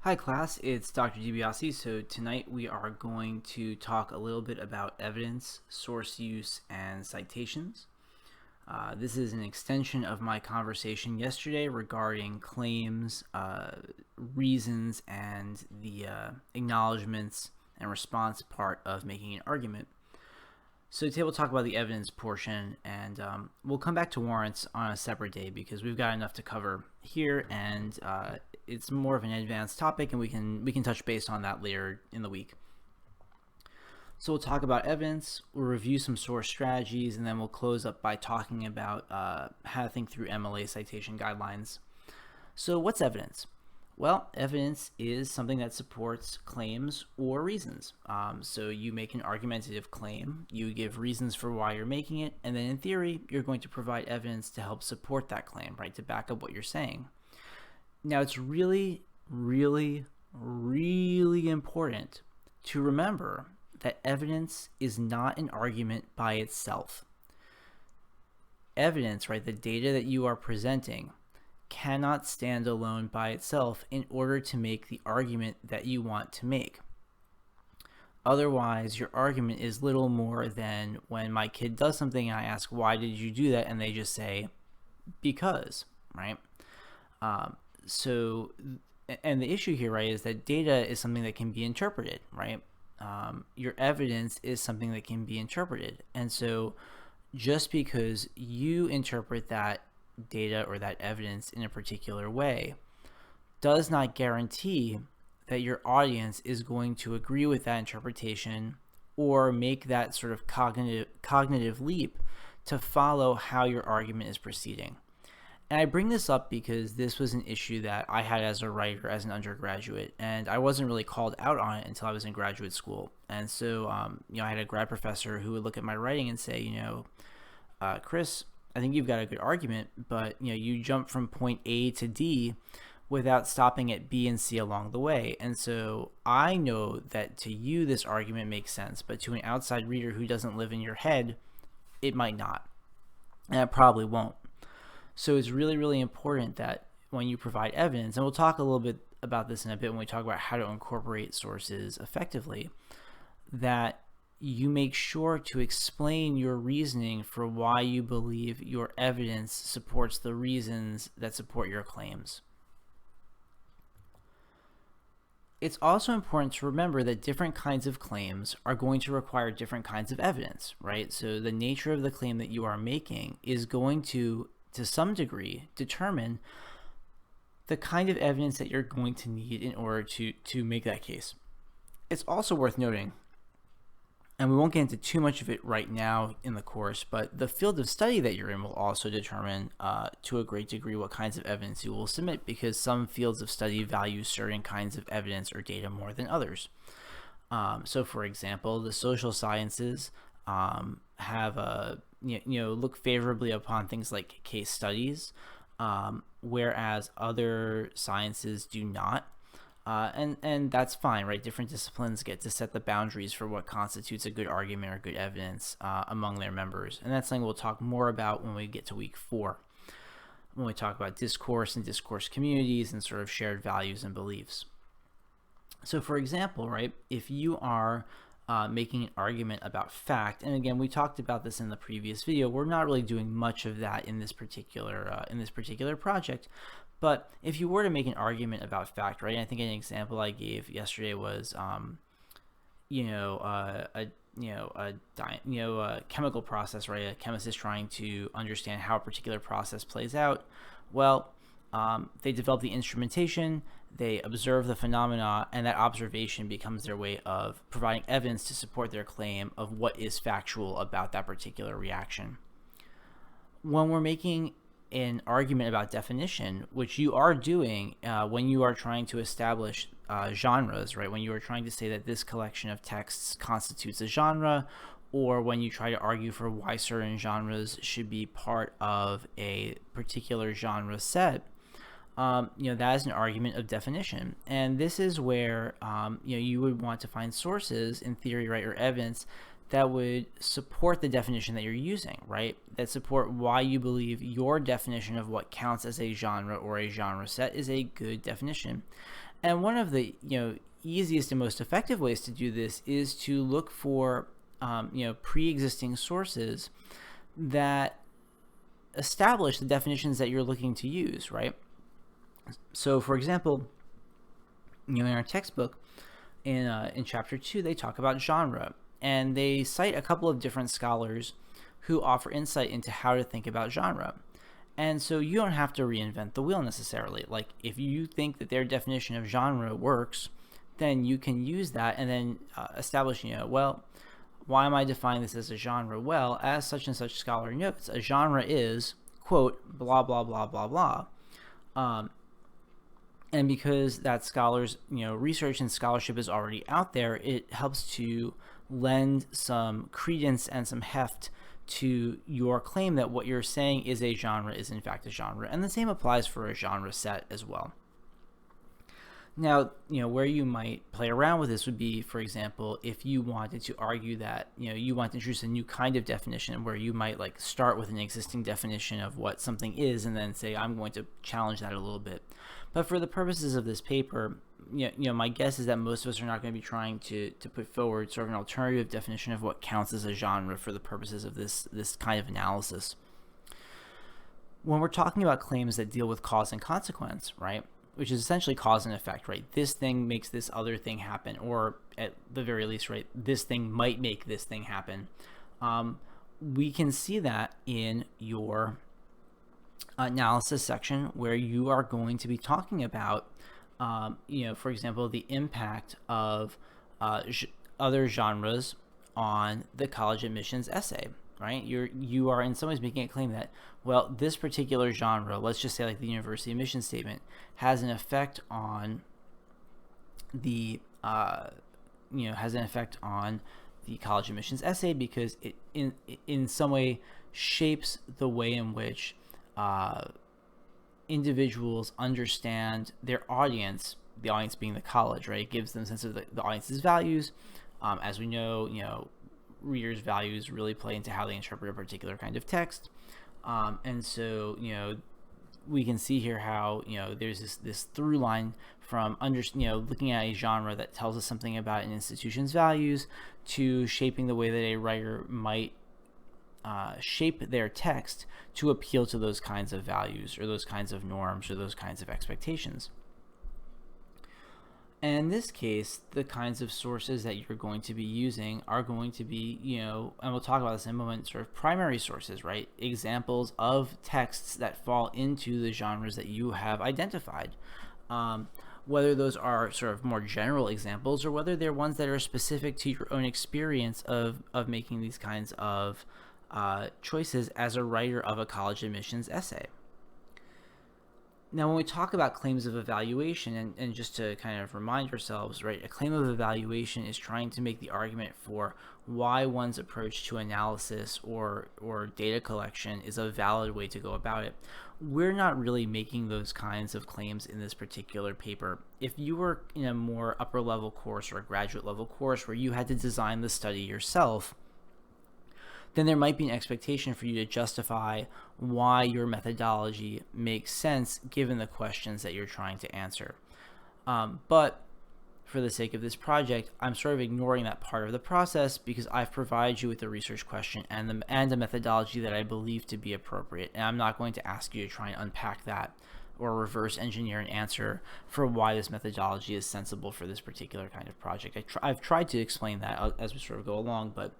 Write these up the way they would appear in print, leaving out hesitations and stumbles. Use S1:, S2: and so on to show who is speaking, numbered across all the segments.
S1: Hi class, it's Dr. DiBiase. So tonight we are going to talk a little bit about evidence, source use, and citations. This is an extension of my conversation yesterday regarding claims, reasons, and the acknowledgments and response part of making an argument. So today we'll talk about the evidence portion, and we'll come back to warrants on a separate day because we've got enough to cover here, and it's more of an advanced topic, and we can touch base on that later in the week. So we'll talk about evidence, we'll review some source strategies, and then we'll close up by talking about how to think through MLA citation guidelines. So what's evidence? Well, evidence is something that supports claims or reasons. So you make an argumentative claim, you give reasons for why you're making it, and then in theory, you're going to provide evidence to help support that claim, right, to back up what you're saying. Now, it's really, really, really important to remember that evidence is not an argument by itself. Evidence, right, the data that you are presenting, cannot stand alone by itself in order to make the argument that you want to make. Otherwise, your argument is little more than when my kid does something and I ask, why did you do that? And they just say, because, right? And the issue here, right, is that data is something that can be interpreted, right? Your evidence is something that can be interpreted. And so just because you interpret that data or that evidence in a particular way does not guarantee that your audience is going to agree with that interpretation or make that sort of cognitive leap to follow how your argument is proceeding. And I bring this up because this was an issue that I had as a writer as an undergraduate, and I wasn't really called out on it until I was in graduate school. And so I had a grad professor who would look at my writing and say, Chris, I think you've got a good argument, but you jump from point A to D without stopping at B and C along the way. And so I know that to you this argument makes sense, but to an outside reader who doesn't live in your head, it might not. And it probably won't. So it's really, really important that when you provide evidence, and we'll talk a little bit about this in a bit when we talk about how to incorporate sources effectively, that you make sure to explain your reasoning for why you believe your evidence supports the reasons that support your claims. It's also important to remember that different kinds of claims are going to require different kinds of evidence, right? So the nature of the claim that you are making is going to some degree, determine the kind of evidence that you're going to need in order to make that case. It's also worth noting, and we won't get into too much of it right now in the course, but the field of study that you're in will also determine to a great degree what kinds of evidence you will submit, because some fields of study value certain kinds of evidence or data more than others. So for example, the social sciences have look favorably upon things like case studies, whereas other sciences do not. And that's fine, right? Different disciplines get to set the boundaries for what constitutes a good argument or good evidence among their members. And that's something we'll talk more about when we get to week 4, when we talk about discourse and discourse communities and sort of shared values and beliefs. So for example, right, if you are making an argument about fact, and again, we talked about this in the previous video, we're not really doing much of that in this particular project. But if you were to make an argument about fact, right, and I think an example I gave yesterday was, a chemical process, right? A chemist is trying to understand how a particular process plays out. Well, they develop the instrumentation, they observe the phenomena, and that observation becomes their way of providing evidence to support their claim of what is factual about that particular reaction. When we're making an argument about definition, which you are doing when you are trying to establish genres, right? When you are trying to say that this collection of texts constitutes a genre, or when you try to argue for why certain genres should be part of a particular genre set, that is an argument of definition. And this is where you would want to find sources in theory, right, or evidence that would support the definition that you're using, right? That support why you believe your definition of what counts as a genre or a genre set is a good definition. And one of the easiest and most effective ways to do this is to look for pre-existing sources that establish the definitions that you're looking to use, right? So, for example, in our textbook, in chapter 2, they talk about genre, and they cite a couple of different scholars who offer insight into how to think about genre. And so you don't have to reinvent the wheel necessarily. Like, if you think that their definition of genre works, then you can use that and then establish, well, why am I defining this as a genre? Well, as such and such scholar notes, a genre is, quote, blah, blah, blah, blah, blah. And because that scholar's research and scholarship is already out there, it helps to lend some credence and some heft to your claim that what you're saying is a genre is in fact a genre. And the same applies for a genre set as well. Now, where you might play around with this would be, for example, if you wanted to argue that, you want to introduce a new kind of definition where you might like start with an existing definition of what something is and then say, I'm going to challenge that a little bit. But for the purposes of this paper, my guess is that most of us are not going to be trying to put forward sort of an alternative definition of what counts as a genre for the purposes of this kind of analysis. When we're talking about claims that deal with cause and consequence, right, which is essentially cause and effect, right? This thing makes this other thing happen, or at the very least, right, this thing might make this thing happen. We can see that in your analysis section where you are going to be talking about, for example, the impact of other genres on the college admissions essay, right? You are in some ways making a claim that, well, this particular genre, let's just say like the university admission statement, has an effect on the college admissions essay because it in some way shapes the way in which individuals understand their audience, the audience being the college, right? It gives them a sense of the audience's values. As we know, readers' values really play into how they interpret a particular kind of text. And so, we can see here how, there's this through line from looking at a genre that tells us something about an institution's values to shaping the way that a writer might shape their text to appeal to those kinds of values or those kinds of norms or those kinds of expectations. And in this case, the kinds of sources that you're going to be using are going to be, and we'll talk about this in a moment, sort of primary sources, right? Examples of texts that fall into the genres that you have identified. Whether those are sort of more general examples or whether they're ones that are specific to your own experience of making these kinds of choices as a writer of a college admissions essay. Now, when we talk about claims of evaluation, and just to kind of remind ourselves, right, a claim of evaluation is trying to make the argument for why one's approach to analysis or data collection is a valid way to go about it. We're not really making those kinds of claims in this particular paper. If you were in a more upper level course or a graduate level course where you had to design the study yourself, then there might be an expectation for you to justify why your methodology makes sense given the questions that you're trying to answer. But for the sake of this project, I'm sort of ignoring that part of the process because I've provided you with a research question and a methodology that I believe to be appropriate. And I'm not going to ask you to try and unpack that or reverse engineer an answer for why this methodology is sensible for this particular kind of project. I've tried to explain that as we sort of go along, but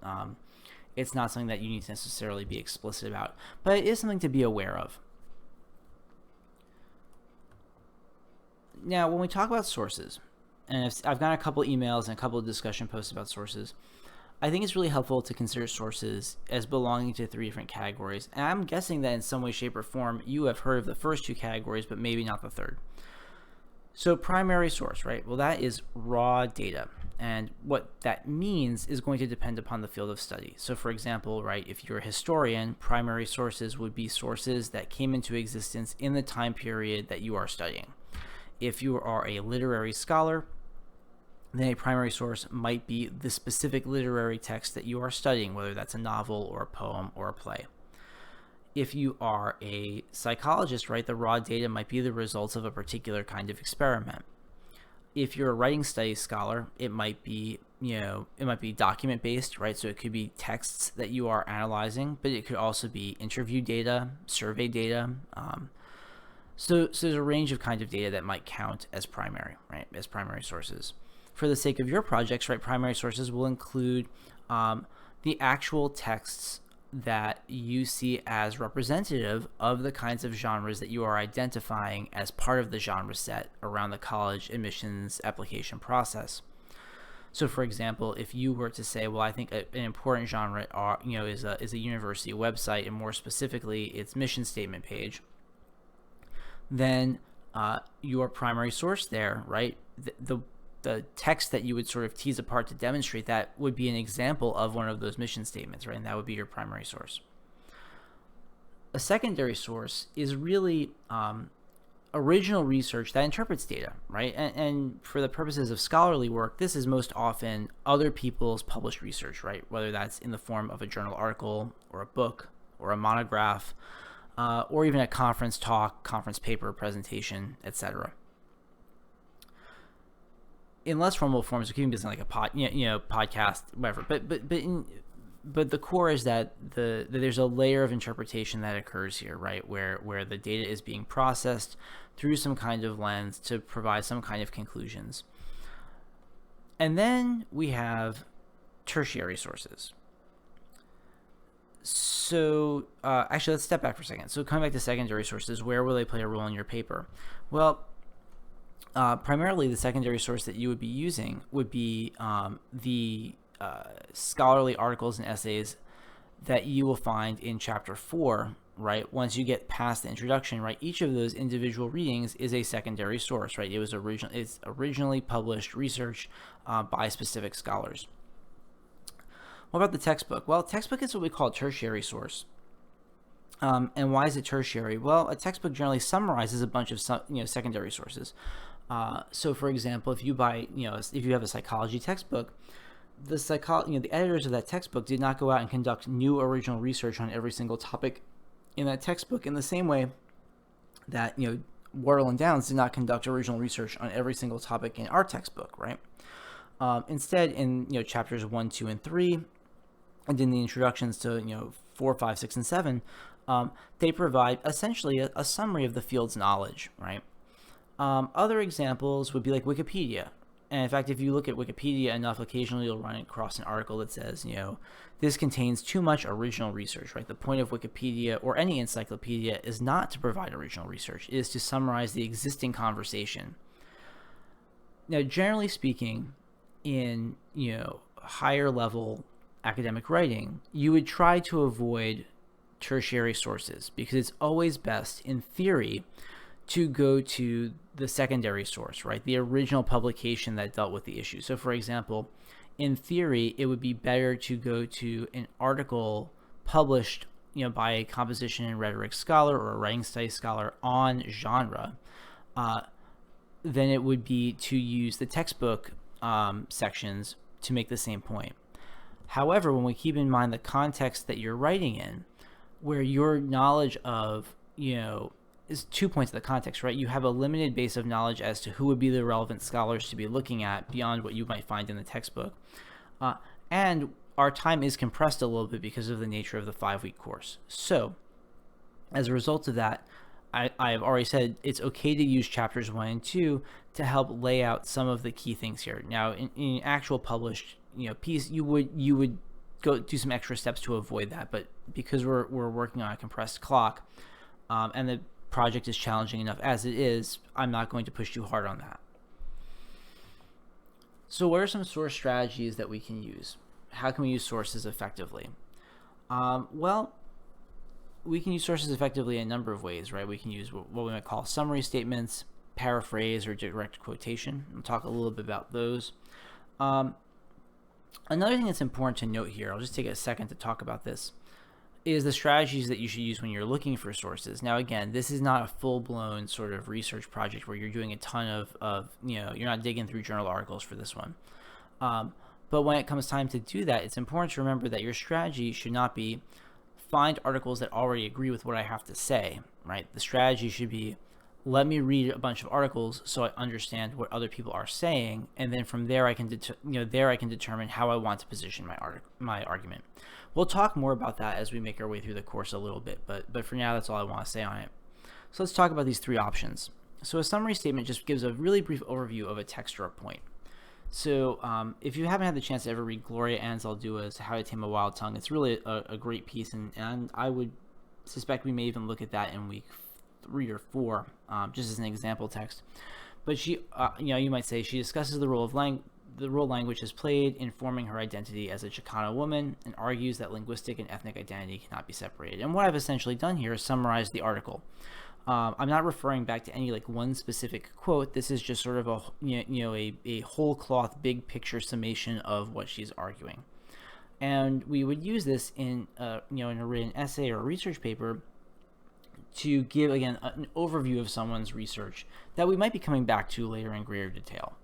S1: it's not something that you need to necessarily be explicit about, but it is something to be aware of. Now, when we talk about sources, and I've got a couple emails and a couple of discussion posts about sources, I think it's really helpful to consider sources as belonging to 3 different categories. And I'm guessing that in some way, shape, or form, you have heard of the first 2 categories, but maybe not the third. So primary source, right? Well, that is raw data. And what that means is going to depend upon the field of study. So for example, right, if you're a historian, primary sources would be sources that came into existence in the time period that you are studying. If you are a literary scholar, then a primary source might be the specific literary text that you are studying, whether that's a novel or a poem or a play. If you are a psychologist, right, the raw data might be the results of a particular kind of experiment. If you're a writing studies scholar, it might be, it might be document based, right? So it could be texts that you are analyzing, but it could also be interview data, survey data. So there's a range of kind of data that might count as primary, right, as primary sources. For the sake of your projects, right, primary sources will include the actual texts that you see as representative of the kinds of genres that you are identifying as part of the genre set around the college admissions application process. So, for example, if you were to say, well, I think an important genre is a university website, and more specifically its mission statement page, then your primary source there, right, the text that you would sort of tease apart to demonstrate that would be an example of one of those mission statements, right? And that would be your primary source. A secondary source is really original research that interprets data, right? And for the purposes of scholarly work, this is most often other people's published research, right? Whether that's in the form of a journal article or a book or a monograph, or even a conference talk, conference paper, presentation, etc. In less formal forms, it can be something like a podcast, whatever. But the core is that there's a layer of interpretation that occurs here, right? Where the data is being processed through some kind of lens to provide some kind of conclusions. And then we have tertiary sources. So actually, let's step back for a second. So coming back to secondary sources, where will they play a role in your paper? Well, primarily the secondary source that you would be using would be the scholarly articles and essays that you will find in chapter 4, right? Once you get past the introduction, right? Each of those individual readings is a secondary source, right? It's originally published research by specific scholars. What about the textbook? Well, textbook is what we call a tertiary source. And why is it tertiary? Well, a textbook generally summarizes a bunch of secondary sources. So, for example, if you buy, if you have a psychology textbook, the editors of that textbook did not go out and conduct new original research on every single topic in that textbook in the same way that, Wardle and Downs did not conduct original research on every single topic in our textbook, right? Instead, in, chapters 1, 2, and 3, and in the introductions to, 4, 5, 6, and 7, they provide essentially a summary of the field's knowledge, right? Other examples would be like Wikipedia. And in fact, if you look at Wikipedia enough, occasionally you'll run across an article that says, this contains too much original research, right? The point of Wikipedia or any encyclopedia is not to provide original research. It is to summarize the existing conversation. Now, generally speaking, in, higher level academic writing, you would try to avoid tertiary sources because it's always best, in theory, to go to the secondary source, right? The original publication that dealt with the issue. So, for example, in theory, it would be better to go to an article published, by a composition and rhetoric scholar or a writing studies scholar on genre, than it would be to use the textbook sections to make the same point. However, when we keep in mind the context that you're writing in, where your knowledge of, is 2 points of the context, right? You have a limited base of knowledge as to who would be the relevant scholars to be looking at beyond what you might find in the textbook. And our time is compressed a little bit because of the nature of the 5-week course. So as a result of that, I have already said it's okay to use chapters 1 and 2 to help lay out some of the key things here. Now, in actual published piece, you would go do some extra steps to avoid that. But because we're working on a compressed clock, and the project is challenging enough as it is, I'm not going to push too hard on that. So what are some source strategies that we can use? How can we use sources effectively? Well, we can use sources effectively in a number of ways, right? We can use what we might call summary statements, paraphrase, or direct quotation. We'll talk a little bit about those. Another thing that's important to note here, I'll just take a second to talk about this, is the strategies that you should use when you're looking for sources. Now, again, this is not a full-blown sort of research project where you're doing a ton of you're not digging through journal articles for this one. But when it comes time to do that, it's important to remember that your strategy should not be find articles that already agree with what I have to say, right? The strategy should be, let me read a bunch of articles so I understand what other people are saying, and then from there I can determine how I want to position my argument. We'll talk more about that as we make our way through the course a little bit, but for now that's all I want to say on it. So let's talk about these three options. So a summary statement just gives a really brief overview of a text or a point. So if you haven't had the chance to ever read Gloria Anzaldua's How to Tame a Wild Tongue, it's really a great piece, and I would suspect we may even look at that in week 3 or 4, just as an example text. But she, you might say she discusses the role language has played in forming her identity as a Chicana woman, and argues that linguistic and ethnic identity cannot be separated. And what I've essentially done here is summarize the article. I'm not referring back to any one specific quote. This is just sort of a whole cloth, big picture summation of what she's arguing. And we would use this in a written essay or a research paper to give, again, an overview of someone's research that we might be coming back to later in greater detail.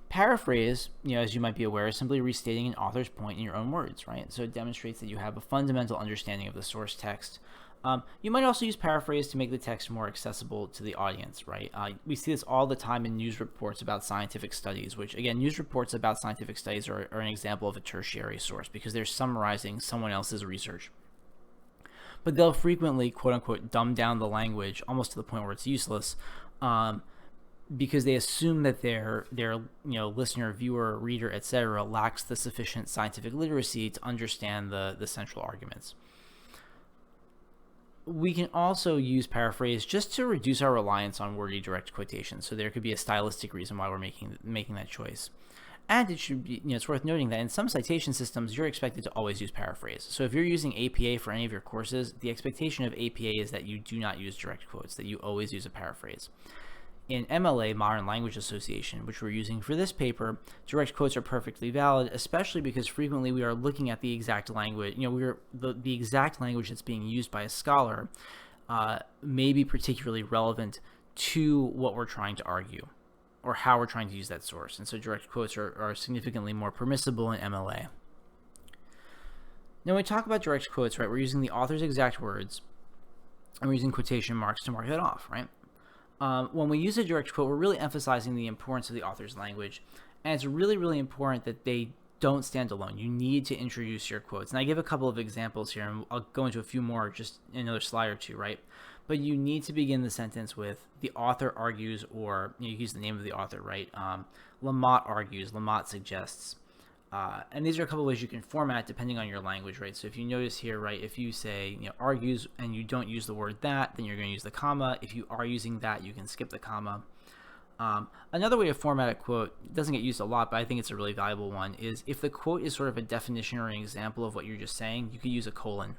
S1: Paraphrase, as you might be aware, is simply restating an author's point in your own words, right? So it demonstrates that you have a fundamental understanding of the source text. You might also use paraphrase to make the text more accessible to the audience, right? We see this all the time in news reports about scientific studies, which, again, news reports about scientific studies are an example of a tertiary source because they're summarizing someone else's research. But they'll frequently, quote-unquote, dumb down the language almost to the point where it's useless, because they assume that their listener, viewer, reader, etc. lacks the sufficient scientific literacy to understand the central arguments. We can also use paraphrase just to reduce our reliance on wordy direct quotations. So there could be a stylistic reason why we're making that choice. And it should be, it's worth noting that in some citation systems, you're expected to always use paraphrase. So if you're using APA for any of your courses, the expectation of APA is that you do not use direct quotes, that you always use a paraphrase. In MLA, Modern Language Association, which we're using for this paper, direct quotes are perfectly valid, especially because frequently we are looking at the exact language. The exact language that's being used by a scholar may be particularly relevant to what we're trying to argue or how we're trying to use that source. And so direct quotes are significantly more permissible in MLA. Now, when we talk about direct quotes, right, we're using the author's exact words, and we're using quotation marks to mark that off, right? When we use a direct quote, we're really emphasizing the importance of the author's language, and it's really, really important that they don't stand alone. You need to introduce your quotes, and I give a couple of examples here, and I'll go into a few more just in another slide or two, right? But you need to begin the sentence with the author argues, or you use the name of the author, right? Lamott argues, Lamott suggests. And these are a couple of ways you can format depending on your language, right? So if you notice here, right, if you say, argues and you don't use the word that, then you're going to use the comma. If you are using that, you can skip the comma. Another way to format a quote, doesn't get used a lot, but I think it's a really valuable one, is if the quote is sort of a definition or an example of what you're just saying, you could use a colon.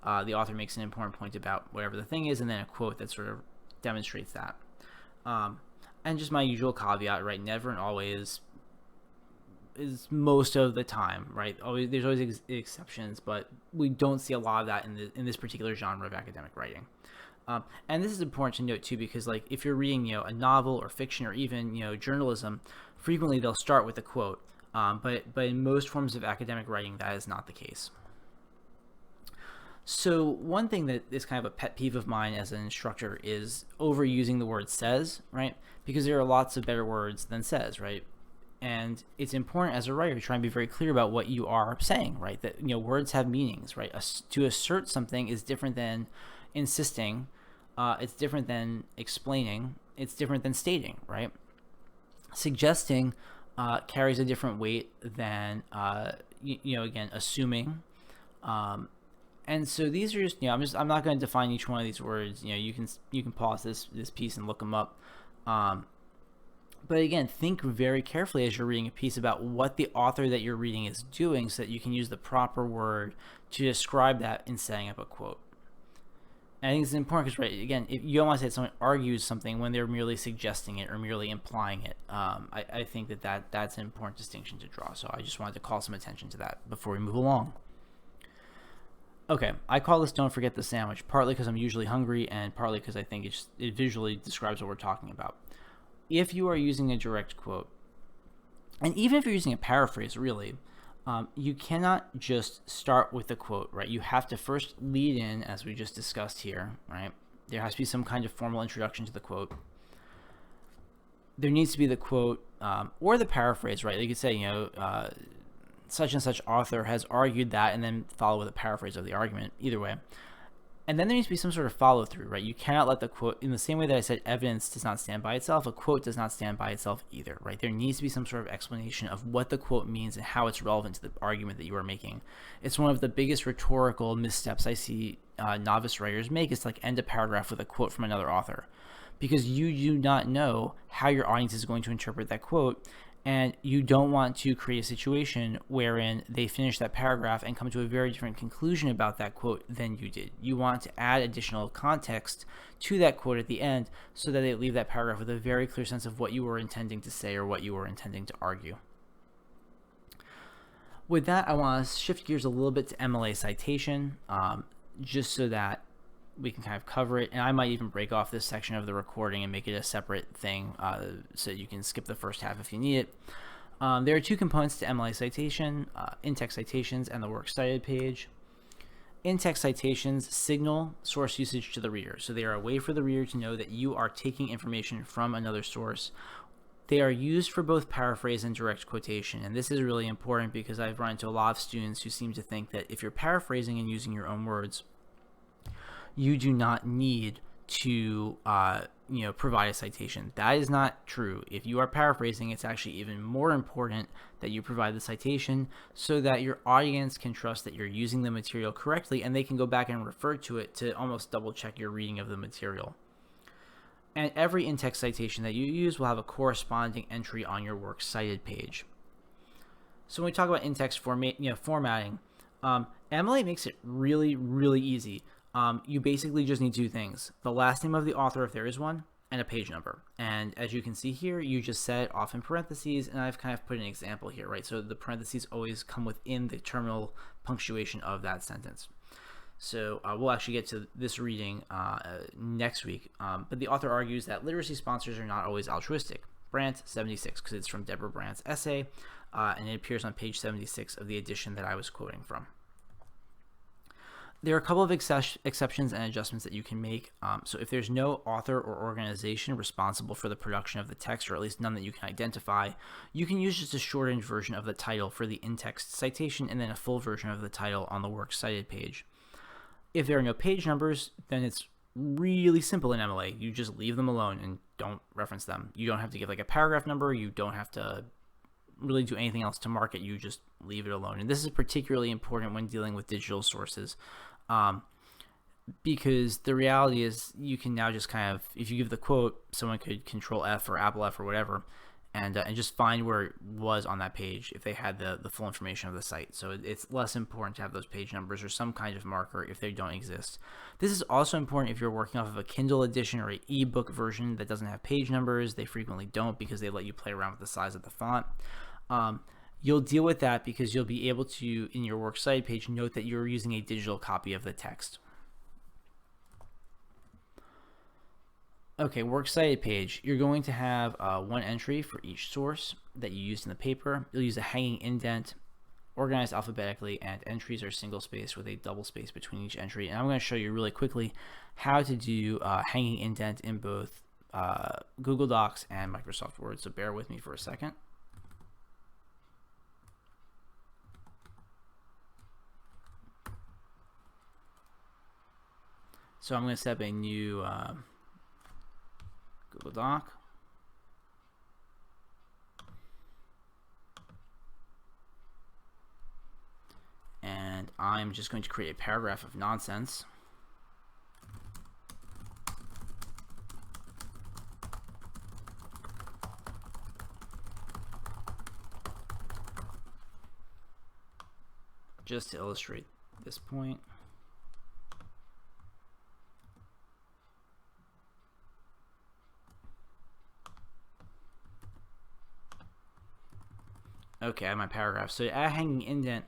S1: The author makes an important point about whatever the thing is, and then a quote that sort of demonstrates that. And just my usual caveat, right, never and always is most of the time, right? There's always exceptions, but we don't see a lot of that in this particular genre of academic writing. And this is important to note too, because if you're reading a novel or fiction or even journalism, frequently they'll start with a quote, but in most forms of academic writing that is not the case. So one thing that is kind of a pet peeve of mine as an instructor is overusing the word says, right? Because there are lots of better words than says, right? And it's important as a writer to try and be very clear about what you are saying, right? That words have meanings, right? To assert something is different than insisting. It's different than explaining. It's different than stating, right? Suggesting carries a different weight than again, assuming. And so these are just I'm not going to define each one of these words. You can pause this piece and look them up. But again, think very carefully as you're reading a piece about what the author that you're reading is doing so that you can use the proper word to describe that in setting up a quote. And I think it's important because, right, again, if you don't want to say that someone argues something when they're merely suggesting it or merely implying it. I think that's an important distinction to draw. So I just wanted to call some attention to that before we move along. Okay, I call this "Don't Forget the Sandwich," partly because I'm usually hungry and partly because I think it visually describes what we're talking about. If you are using a direct quote, and even if you're using a paraphrase, really, you cannot just start with a quote, right? You have to first lead in, as we just discussed here, right? There has to be some kind of formal introduction to the quote. There needs to be the quote or the paraphrase, right? You could say, such and such author has argued that, and then follow with a paraphrase of the argument. Either way. And then there needs to be some sort of follow through, right? You cannot let the quote, in the same way that I said evidence does not stand by itself, a quote does not stand by itself either, right? There needs to be some sort of explanation of what the quote means and how it's relevant to the argument that you are making. It's one of the biggest rhetorical missteps I see novice writers make, is to like end a paragraph with a quote from another author, because you do not know how your audience is going to interpret that quote. And you don't want to create a situation wherein they finish that paragraph and come to a very different conclusion about that quote than you did. You want to add additional context to that quote at the end so that they leave that paragraph with a very clear sense of what you were intending to say or what you were intending to argue. With that, I want to shift gears a little bit to MLA citation, just so that we can kind of cover it, and I might even break off this section of the recording and make it a separate thing, so you can skip the first half if you need it. There are two components to MLA citation: in-text citations and the works cited page. In-text citations signal source usage to the reader, so they are a way for the reader to know that you are taking information from another source. They are used for both paraphrase and direct quotation, and this is really important because I've run into a lot of students who seem to think that if you're paraphrasing and using your own words, you do not need to provide a citation. That is not true. If you are paraphrasing, it's actually even more important that you provide the citation so that your audience can trust that you're using the material correctly, and they can go back and refer to it to almost double check your reading of the material. And every in-text citation that you use will have a corresponding entry on your works cited page. So when we talk about in-text formatting, MLA makes it really, really easy. You basically just need two things: the last name of the author, if there is one, and a page number. And as you can see here, you just set it off in parentheses, and I've kind of put an example here, right? So the parentheses always come within the terminal punctuation of that sentence. So we'll actually get to this reading next week. But the author argues that literacy sponsors are not always altruistic. Brandt, 76, because it's from Deborah Brandt's essay, and it appears on page 76 of the edition that I was quoting from. There are a couple of exceptions and adjustments that you can make. So if there's no author or organization responsible for the production of the text, or at least none that you can identify, you can use just a shortened version of the title for the in-text citation and then a full version of the title on the works cited page. If there are no page numbers, then it's really simple in MLA. You just leave them alone and don't reference them. You don't have to give like a paragraph number. You don't have to really do anything else to mark it. You just leave it alone. And this is particularly important when dealing with digital sources. Because the reality is you can now just kind of, if you give the quote, someone could Control F or Apple F or whatever, and just find where it was on that page if they had the full information of the site. So it's less important to have those page numbers or some kind of marker if they don't exist. This is also important if you're working off of a Kindle edition or an ebook version that doesn't have page numbers. They frequently don't because they let you play around with the size of the font. You'll deal with that because you'll be able to, in your works cited page, note that you're using a digital copy of the text. Okay, works cited page. You're going to have one entry for each source that you used in the paper. You'll use a hanging indent, organized alphabetically, and entries are single spaced with a double space between each entry. And I'm going to show you really quickly how to do hanging indent in both Google Docs and Microsoft Word. So bear with me for a second. So I'm going to set up a new Google Doc. And I'm just going to create a paragraph of nonsense. Just to illustrate this point. Okay, I have my paragraph. So to add hanging indent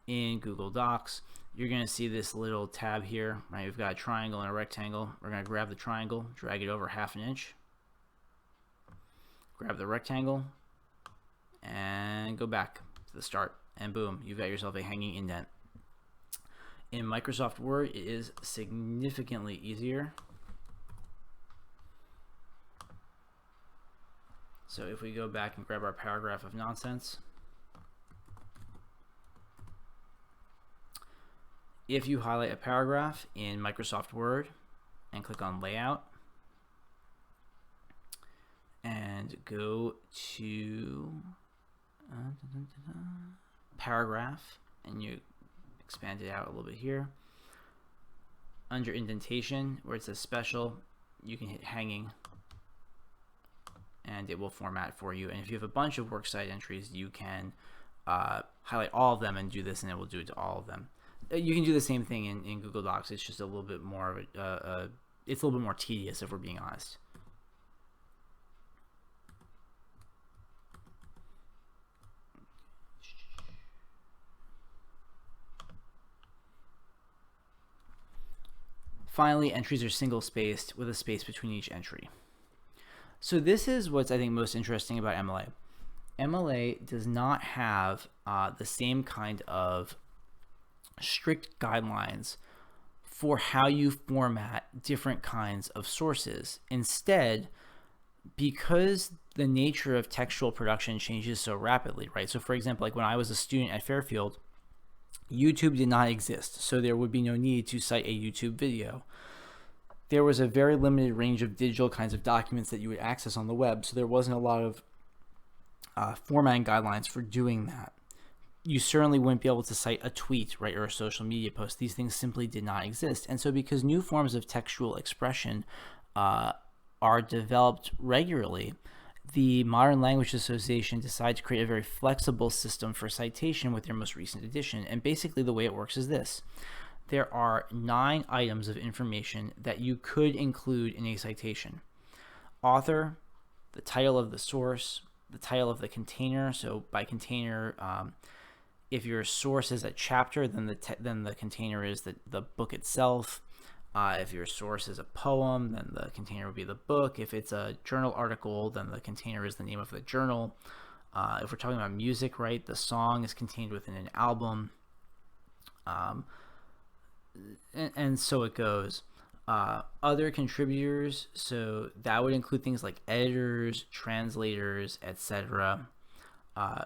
S1: in Google Docs, you're going to see this little tab here, right? We've got a triangle and a rectangle. We're going to grab the triangle, drag it over 1/2 inch, grab the rectangle, and go back to the start, and boom, you've got yourself a hanging indent. In Microsoft Word, it is significantly easier. So if we go back and grab our paragraph of nonsense, if you highlight a paragraph in Microsoft Word and click on Layout and go to Paragraph, and you expand it out a little bit here, under Indentation, where it says Special, you can hit Hanging, and it will format for you. And if you have a bunch of works cited entries, you can highlight all of them and do this, and it will do it to all of them. You can do the same thing in Google Docs. It's just a little bit more of it's a little bit more tedious, if we're being honest. Finally, entries are single spaced with a space between each entry. So this is what's, I think, most interesting about MLA. MLA does not have the same kind of strict guidelines for how you format different kinds of sources. Instead, because the nature of textual production changes so rapidly, right? So for example, like when I was a student at Fairfield, YouTube did not exist, so there would be no need to cite a YouTube video. There was a very limited range of digital kinds of documents that you would access on the web, so there wasn't a lot of formatting guidelines for doing that. You certainly wouldn't be able to cite a tweet, right, or a social media post. These things simply did not exist. And so because new forms of textual expression are developed regularly, the Modern Language Association decided to create a very flexible system for citation with their most recent edition. And basically the way it works is this. There are 9 items of information that you could include in a citation. Author, the title of the source, the title of the container. So by container, if your source is a chapter, then the container is the book itself. If your source is a poem, then the container would be the book. If it's a journal article, then the container is the name of the journal. If we're talking about music, right, the song is contained within an album. And so it goes. Other contributors, so that would include things like editors, translators, etc.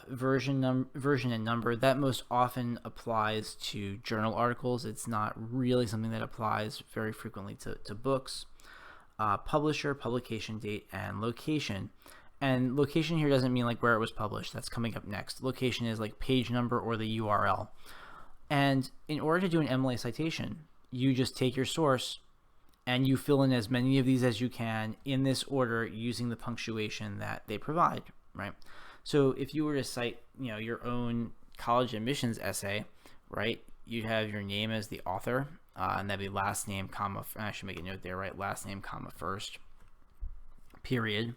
S1: Version and number, that most often applies to journal articles. It's not really something that applies very frequently to books. Publisher, publication date, and location. And location here doesn't mean like where it was published. That's coming up next. Location is like page number or the URL. And in order to do an MLA citation, you just take your source and you fill in as many of these as you can in this order using the punctuation that they provide, right? So if you were to cite, your own college admissions essay, right, you'd have your name as the author, and that'd be last name, comma, I should make a note there, right, last name, comma, first, period.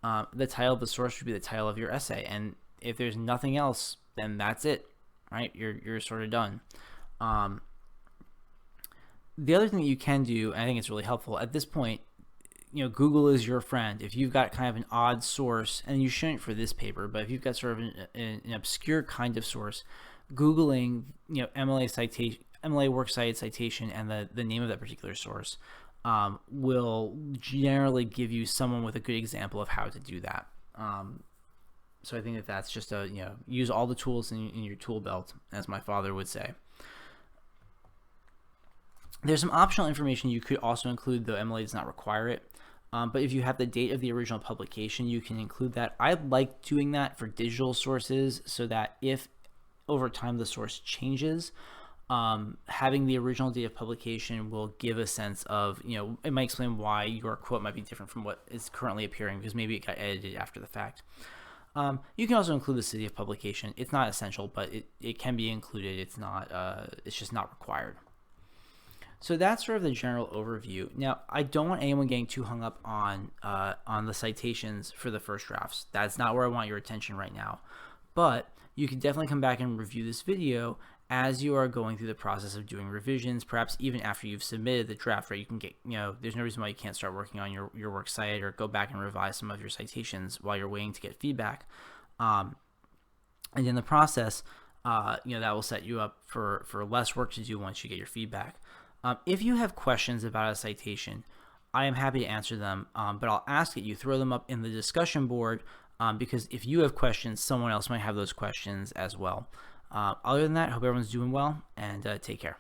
S1: The title of the source would be the title of your essay, and if there's nothing else, then that's it, right? You're sort of done. The other thing that you can do, and I think it's really helpful at this point, Google is your friend. If you've got kind of an odd source, and you shouldn't for this paper, but if you've got sort of an obscure kind of source, Googling, MLA works cited citation and the name of that particular source will generally give you someone with a good example of how to do that. So I think that's just use all the tools in your tool belt, as my father would say. There's some optional information you could also include, though MLA does not require it. But if you have the date of the original publication, you can include that. I like doing that for digital sources so that if over time the source changes, having the original date of publication will give a sense of, it might explain why your quote might be different from what is currently appearing because maybe it got edited after the fact. You can also include the city of publication. It's not essential, but it can be included. It's not. It's just not required. So that's sort of the general overview. Now, I don't want anyone getting too hung up on the citations for the first drafts. That's not where I want your attention right now. But you can definitely come back and review this video as you are going through the process of doing revisions, perhaps even after you've submitted the draft, right, you can get, there's no reason why you can't start working on your works cited or go back and revise some of your citations while you're waiting to get feedback. And in the process, that will set you up for less work to do once you get your feedback. If you have questions about a citation, I am happy to answer them, but I'll ask that you throw them up in the discussion board, because if you have questions, someone else might have those questions as well. Other than that, I hope everyone's doing well, and take care.